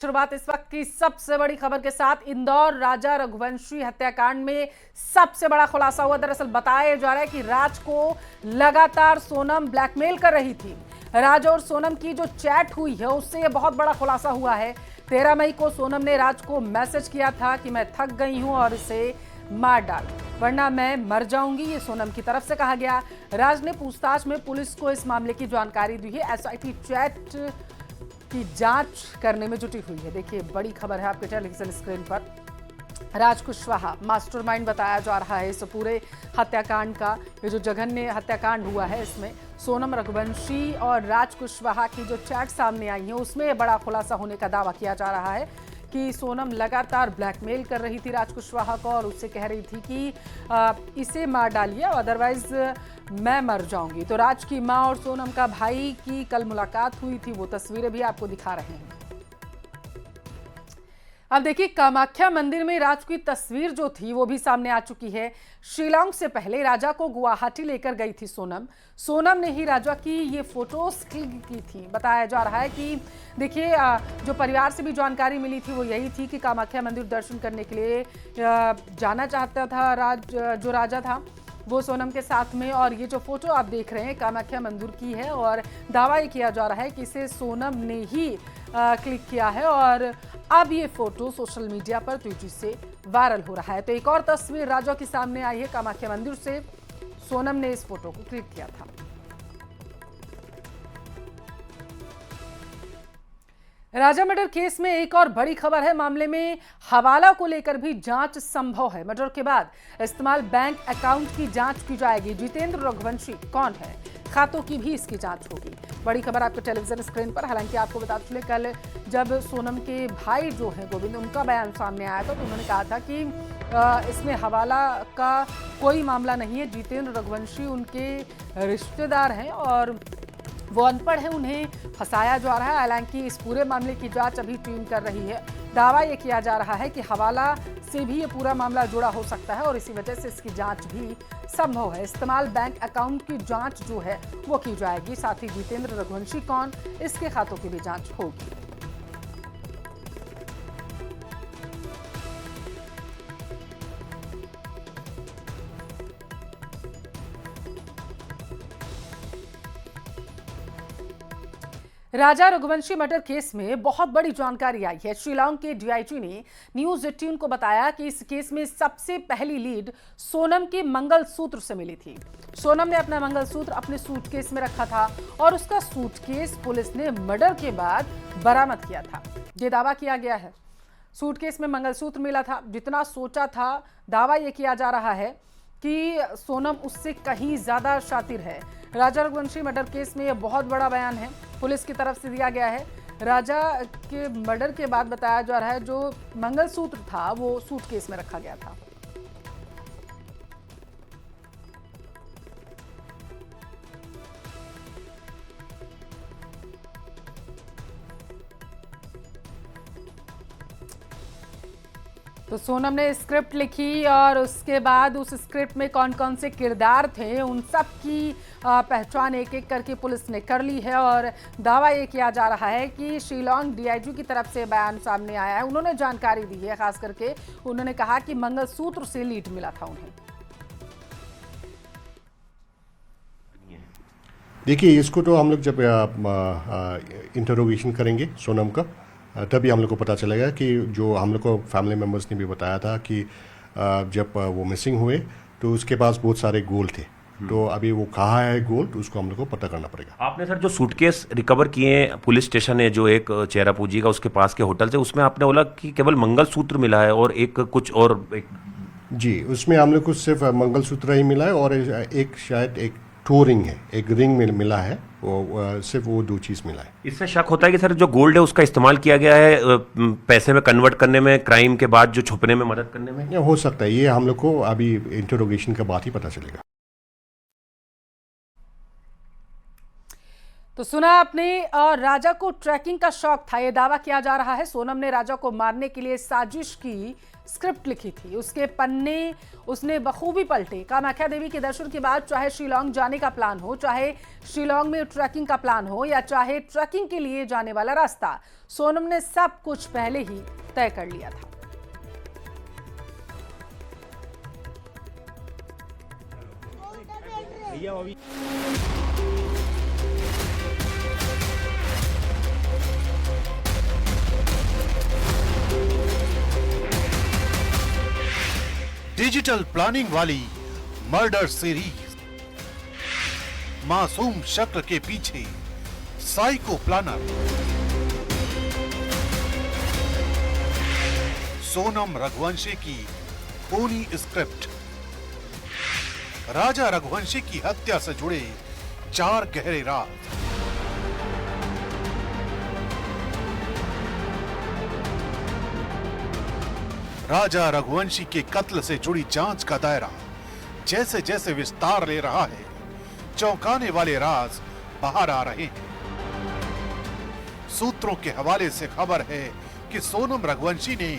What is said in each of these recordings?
शुरुआत इस वक्त की सबसे बड़ी खबर के साथ। इंदौर राजा रघुवंशी हत्याकांड में सबसे बड़ा खुलासा हुआ। दरअसल बताया जा रहा है कि राज को लगातार सोनम ब्लैकमेल कर रही थी। राज और सोनम की जो चैट हुई है उससे यह बहुत बड़ा खुलासा हुआ है। 13 मई को सोनम ने राज को मैसेज किया था कि मैं थक गई हूं और इसे मार डाल वरना मैं मर जाऊंगी, ये सोनम की तरफ से कहा गया। राज ने पूछताछ में पुलिस को इस मामले की जानकारी दी है। एसआईटी चैट की जांच करने में जुटी हुई है। देखिए बड़ी खबर है आपके टेलीविजन स्क्रीन पर। राज कुशवाहा मास्टरमाइंड बताया जा रहा है इस पूरे हत्याकांड का। ये जो जघन्य हत्याकांड हुआ है इसमें सोनम रघुवंशी और राज कुशवाहा की जो चैट सामने आई है उसमें बड़ा खुलासा होने का दावा किया जा रहा है कि सोनम लगातार ब्लैकमेल कर रही थी राज कुशवाहा को और उससे कह रही थी कि इसे मार डालिए अदरवाइज मैं मर जाऊंगी। तो राज की मां और सोनम का भाई की कल मुलाकात हुई थी, वो तस्वीरें भी आपको दिखा रहे हैं। अब देखिए कामाख्या मंदिर में राज की तस्वीर जो थी वो भी सामने आ चुकी है। शिलांग से पहले राजा को गुवाहाटी लेकर गई थी सोनम। सोनम ने ही राजा की ये फोटोज क्लिक की थी। बताया जा रहा है कि देखिए जो परिवार से भी जानकारी मिली थी वो यही थी कि कामाख्या मंदिर दर्शन करने के लिए जाना चाहता था जो राजा था वो सोनम के साथ में। और ये जो फोटो आप देख रहे हैं कामाख्या मंदिर की है और दावा ये किया जा रहा है कि इसे सोनम ने ही क्लिक किया है और अब ये फोटो सोशल मीडिया पर तेजी से वायरल हो रहा है। तो एक और तस्वीर राजा के सामने आई है कामाख्या मंदिर से। सोनम ने इस फोटो को क्लिक किया था। राजा मर्डर केस में एक और बड़ी खबर है। मामले में हवाला को लेकर भी जांच संभव है। मर्डर के बाद इस्तेमाल बैंक अकाउंट की जांच की जाएगी। जितेंद्र रघुवंशी कौन है, खातों की भी इसकी जांच होगी। बड़ी खबर आपके टेलीविजन स्क्रीन पर। हालांकि आपको बता चले कल जब सोनम के भाई जो हैं गोविंद, उनका बयान सामने आया था तो उन्होंने कहा था कि इसमें हवाला का कोई मामला नहीं है। जितेंद्र रघुवंशी उनके रिश्तेदार हैं और वो अनपढ़ है, उन्हें फंसाया जा रहा है। हालांकि इस पूरे मामले की जांच अभी टीम कर रही है। दावा ये किया जा रहा है कि हवाला से भी ये पूरा मामला जुड़ा हो सकता है और इसी वजह से इसकी जांच भी संभव है। इस्तेमाल बैंक अकाउंट की जांच जो है वो की जाएगी। साथ ही जितेंद्र रघुवंशी कौन, इसके खातों की भी जांच होगी। राजा रघुवंशी मर्डर केस में बहुत बड़ी जानकारी आई है। शिलांग के डीआईजी ने न्यूज 18 को बताया कि इस केस में सबसे पहली लीड सोनम के मंगलसूत्र से मिली थी। सोनम ने अपना मंगलसूत्र अपने सूटकेस में रखा था और उसका सूटकेस पुलिस ने मर्डर के बाद बरामद किया था। ये दावा किया गया है। सूटकेस में मंगलसूत्र मिला था। जितना सोचा था, दावा यह किया जा रहा है कि सोनम उससे कहीं ज्यादा शातिर है। राजा रघुवंशी मर्डर केस में यह बहुत बड़ा बयान है पुलिस की तरफ से दिया गया है। राजा के मर्डर के बाद बताया जा रहा है जो मंगलसूत्र था वो सूटकेस में रखा गया था। तो सोनम ने स्क्रिप्ट लिखी और उसके बाद उस स्क्रिप्ट में कौन कौन से किरदार थे उन सब की पहचान एक एक करके पुलिस ने कर ली है। और दावा ये किया जा रहा है कि शिलांग डीआईजी की तरफ से बयान सामने आया है। उन्होंने जानकारी दी है, खास करके उन्होंने कहा कि मंगलसूत्र से लीड मिला था उन्हें। देखिए इसको तो हम लोग जब इंटरोगेशन करेंगे सोनम का तभी हम लोग को पता चलेगा कि जो हम लोग को फैमिली मेम्बर्स ने भी बताया था कि जब वो मिसिंग हुए तो उसके पास बहुत सारे गोल्ड थे। तो अभी वो कहाँ है गोल्ड, उसको हम लोग को पता करना पड़ेगा। आपने सर जो सूटकेस रिकवर किए पुलिस स्टेशन है जो एक चेरापूंजी का उसके पास के होटल से, उसमें आपने बोला कि केवल मंगलसूत्र मिला है और एक कुछ और जी, उसमें हम लोग को सिर्फ मंगलसूत्र ही मिला है और एक शायद एक टो रिंग है, एक रिंग में मिला है। वो सिर्फ वो दो चीज़ मिला है। इससे शक होता है कि सर जो गोल्ड है उसका इस्तेमाल किया गया है पैसे में कन्वर्ट करने में, क्राइम के बाद जो छुपने में मदद करने में। हो सकता है, ये हम लोग को अभी इंटरोगेशन के बाद ही पता चलेगा। तो सुना आपने, और राजा को ट्रैकिंग का शौक था। यह दावा किया जा रहा है सोनम ने राजा को मारने के लिए साजिश की स्क्रिप्ट लिखी थी। उसके पन्ने उसने बखूबी पलटे। कामाख्या देवी के दर्शन के बाद चाहे शिलोंग जाने का प्लान हो, चाहे शिलोंग में ट्रैकिंग का प्लान हो, या चाहे ट्रैकिंग के लिए जाने वाला रास्ता, सोनम ने सब कुछ पहले ही तय कर लिया था। डिजिटल प्लानिंग वाली मर्डर सीरीज, मासूम शक्ल के पीछे साइको प्लानर, सोनम रघुवंशी की खूनी स्क्रिप्ट, राजा रघुवंशी की हत्या से जुड़े 4 गहरे राज, राजा रघुवंशी के कत्ल से जुड़ी जांच का दायरा जैसे जैसे विस्तार ले रहा है, चौंकाने वाले राज बाहर आ रहे हैं। सूत्रों के हवाले से खबर है कि सोनम रघुवंशी ने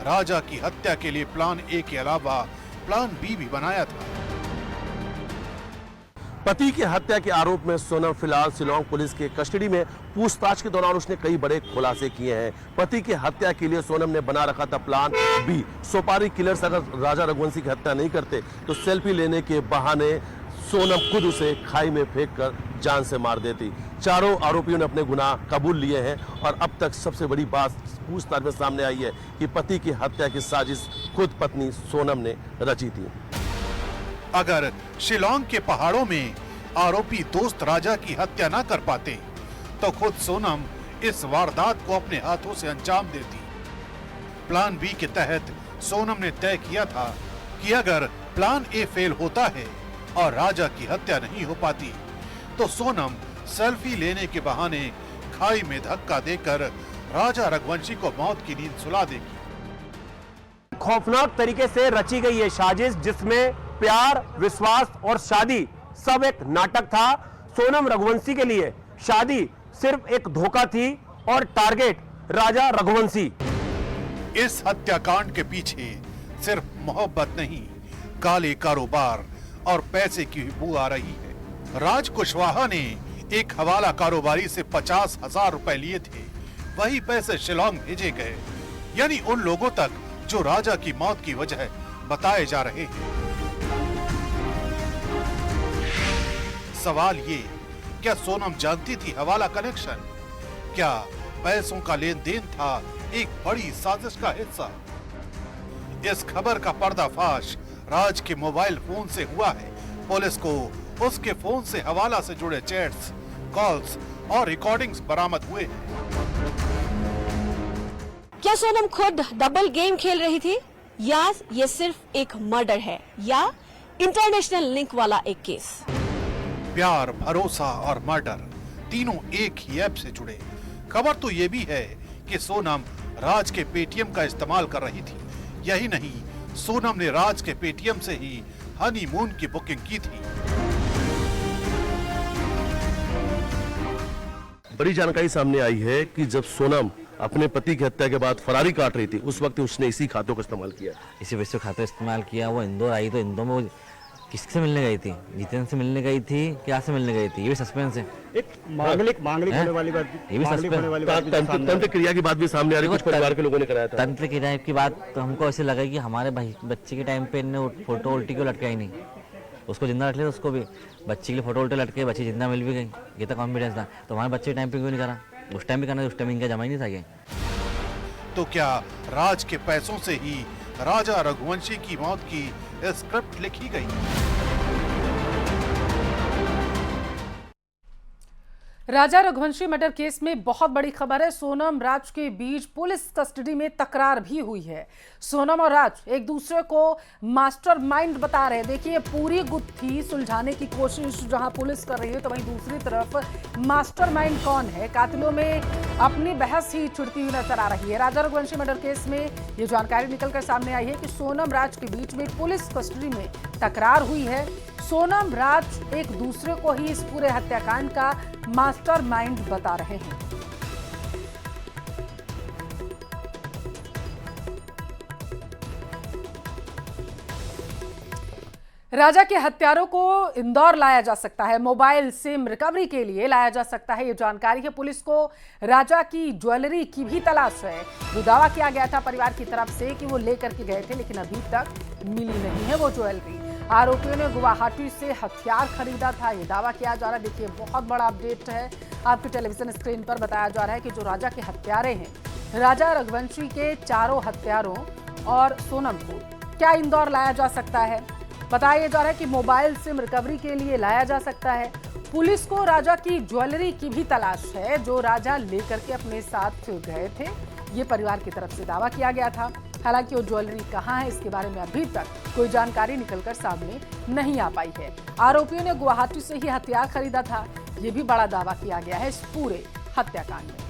राजा की हत्या के लिए प्लान ए के अलावा प्लान बी भी बनाया था। पति की हत्या के आरोप में सोनम फिलहाल शिलोंग पुलिस के कस्टडी में। पूछताछ के दौरान उसने कई बड़े खुलासे किए हैं। पति की हत्या के लिए सोनम ने बना रखा था प्लान बी। सोपारी किलर्स अगर राजा रघुवंशी की हत्या नहीं करते तो सेल्फी लेने के बहाने सोनम खुद उसे खाई में फेंककर जान से मार देती। चारों आरोपियों ने अपने गुनाह कबूल लिए हैं और अब तक सबसे बड़ी बात पूछताछ में सामने आई है कि पति की हत्या की साजिश खुद पत्नी सोनम ने रची थी। अगर शिलोंग के पहाड़ों में आरोपी दोस्त राजा की हत्या न कर पाते तो खुद सोनम इस वारदात को अपने हाथों से अंजाम देती। प्लान बी के तहत सोनम ने तय किया था कि अगर प्लान ए फेल होता है और राजा की हत्या नहीं हो पाती तो सोनम सेल्फी लेने के बहाने खाई में धक्का देकर राजा रघुवंशी को मौत की नींद सुला देगी। खौफनाक तरीके से रची गई ये साजिश जिसमें प्यार, विश्वास और शादी सब एक नाटक था। सोनम रघुवंशी के लिए शादी सिर्फ एक धोखा थी और टारगेट राजा रघुवंशी। इस हत्याकांड के पीछे सिर्फ मोहब्बत नहीं, काले कारोबार और पैसे की भी बू आ रही है। राज कुशवाहा ने एक हवाला कारोबारी से 50,000 रुपए लिए थे। वही पैसे शिलोंग भेजे गए, यानी उन लोगों तक जो राजा की मौत की वजह बताए जा रहे हैं। सवाल ये, क्या सोनम जानती थी हवाला कनेक्शन? क्या पैसों का लेन देन था एक बड़ी साजिश का हिस्सा? इस खबर का पर्दाफाश राज के मोबाइल फोन से हुआ है। पुलिस को उसके फोन से हवाला से जुड़े चैट्स, कॉल्स और रिकॉर्डिंग्स बरामद हुए हैं। क्या सोनम खुद डबल गेम खेल रही थी, या ये सिर्फ एक मर्डर है, या इंटरनेशनल लिंक वाला एक केस? प्यार, भरोसा और मर्डर तीनों एक ही ऐप से जुड़े। खबर तो ये भी है कि सोनम राज के पेटीएम का इस्तेमाल कर रही थी। यही नहीं, सोनम ने राज के पेटीएम से ही हनीमून की बुकिंग की थी। बड़ी जानकारी सामने आई है कि जब सोनम अपने पति की हत्या के बाद फरारी काट रही थी उस वक्त उसने इसी खातों का इस्तेमाल किया। इसी वजह से खाता इस्तेमाल किया। वो इंदौर आई तो इंदौर में वो किससे मिलने गई थी? जितेंद्र से मिलने गई थी, क्या से मिलने गई थी? ये भी सस्पेंस है। एक मांगलिक होने वाली बात, ये भी सस्पेंस। तंत्र क्रिया की बात भी सामने आ रही है, कुछ परिवार के लोगों ने कराया था। तंत्र क्रिया की बात तो हमको ऐसे लगा कि हमारे बच्चे के टाइम पे इन्होंने फोटो उल्टी क्यों लटकाई नहीं, उसको जिंदा रख लिया। उसको भी बच्चे के लिए फोटो उल्टे लटके, बच्ची जिंदा मिल भी गई। ये तो कॉन्फिडेंस था। तो हमारे बच्चे के टाइम पे क्यों नहीं करा? उस टाइम भी करना, उस टाइम इनका जमा ही नहीं था। तो क्या राज के पैसों से ही राजा रघुवंशी की मौत की स्क्रिप्ट लिखी गई? राजा रघुवंशी मर्डर केस में बहुत बड़ी खबर है। सोनम राज के बीच पुलिस कस्टडी में तकरार भी हुई है। सोनम और राज एक दूसरे को मास्टरमाइंड बता रहे हैं। देखिए, पूरी गुत्थी सुलझाने की कोशिश जहां पुलिस कर रही है तो वहीं दूसरी तरफ मास्टरमाइंड कौन है, कातिलों में अपनी बहस ही छिड़ती हुई नजर आ रही है। राजा रघुवंशी मर्डर केस में ये जानकारी निकलकर सामने आई है कि सोनम राज के बीच में पुलिस कस्टडी में तकरार हुई है। सोनम, राज एक दूसरे को ही इस पूरे हत्याकांड का मास्टरमाइंड बता रहे हैं। राजा के हत्यारों को इंदौर लाया जा सकता है, मोबाइल सिम रिकवरी के लिए लाया जा सकता है, ये जानकारी है। पुलिस को राजा की ज्वेलरी की भी तलाश है, जो दावा किया गया था परिवार की तरफ से कि वो लेकर के गए थे, लेकिन अभी तक मिली नहीं है वो ज्वेलरी। आरोपियों ने गुवाहाटी से हथियार खरीदा था, ये दावा किया जा रहा है। देखिए, बहुत बड़ा अपडेट है, आपकी टेलीविजन स्क्रीन पर बताया जा रहा है कि जो राजा के हत्यारे हैं, राजा रघुवंशी के चारों हत्यारों और सोनम को क्या इंदौर लाया जा सकता है। बताया जा रहा है कि मोबाइल सिम रिकवरी के लिए लाया जा सकता है। पुलिस को राजा की ज्वेलरी की भी तलाश है, जो राजा लेकर के अपने साथ गए थे, ये परिवार की तरफ से दावा किया गया था। हालांकि वो ज्वेलरी कहाँ है, इसके बारे में अभी तक कोई जानकारी निकलकर सामने नहीं आ पाई है। आरोपियों ने गुवाहाटी से ही हथियार खरीदा था, ये भी बड़ा दावा किया गया है इस पूरे हत्याकांड में।